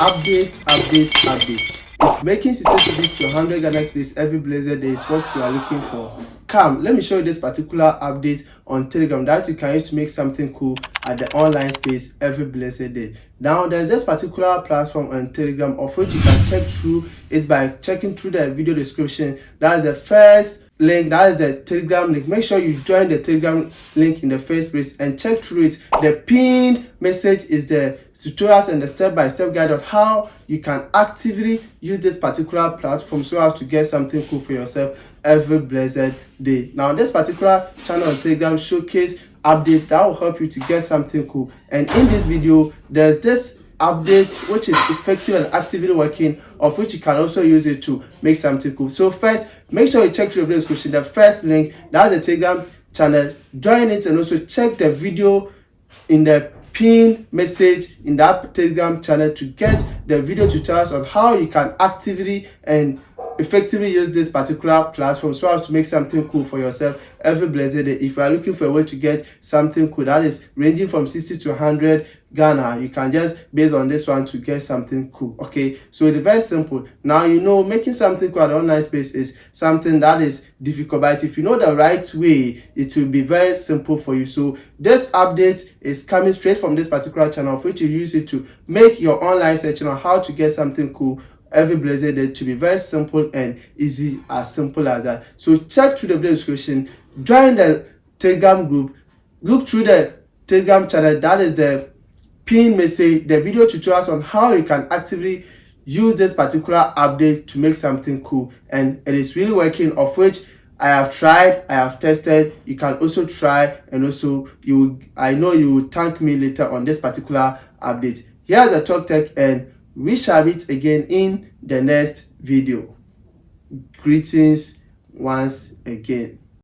Update. If making 60 bits to 100 Ghana cedis every blessed day is what you are looking for, come, let me show you this particular update on Telegram that you can use to make something cool at the online space every blessed day. Now, there's this particular platform on Telegram of which you can check through it by checking through the video description. That's the first link, that is the Telegram link. Make sure you join the Telegram link in the first place and check through it. The pinned message is the tutorials and the step-by-step guide on how you can actively use this particular platform so as to get something cool for yourself every blessed day. Now, this particular channel on Telegram showcase update that will help you to get something cool, and in this video there's this update which is effective and actively working, of which you can also use it to make something cool. So first, make sure you check through the video description, the first link, that's the Telegram channel. Join it and also check the video in the pin message in that Telegram channel to get the video tutorials on how you can actively and effectively use this particular platform so as to make something cool for yourself every blessed day. If you are looking for a way to get something cool that is ranging from 60 to 100 Ghana, you can just based on this one to get something cool. Okay, so it's very simple. Now, you know, making something cool at the online space is something that is difficult, but if you know the right way, it will be very simple for you. So this update is coming straight from this particular channel, of which you use it to make your online searching on how to get something cool every blessed day to be very simple and easy, as simple as that. So check through the video description, join the Telegram group, look through the Telegram channel, that is the pin message, the video tutorials on how you can actively use this particular update to make something cool, and it is really working, of which I have tried, I have tested. You can also try, and also I know you will thank me later on this particular update. Here's the Talk Tech, and we shall meet again in the next video. Greetings once again.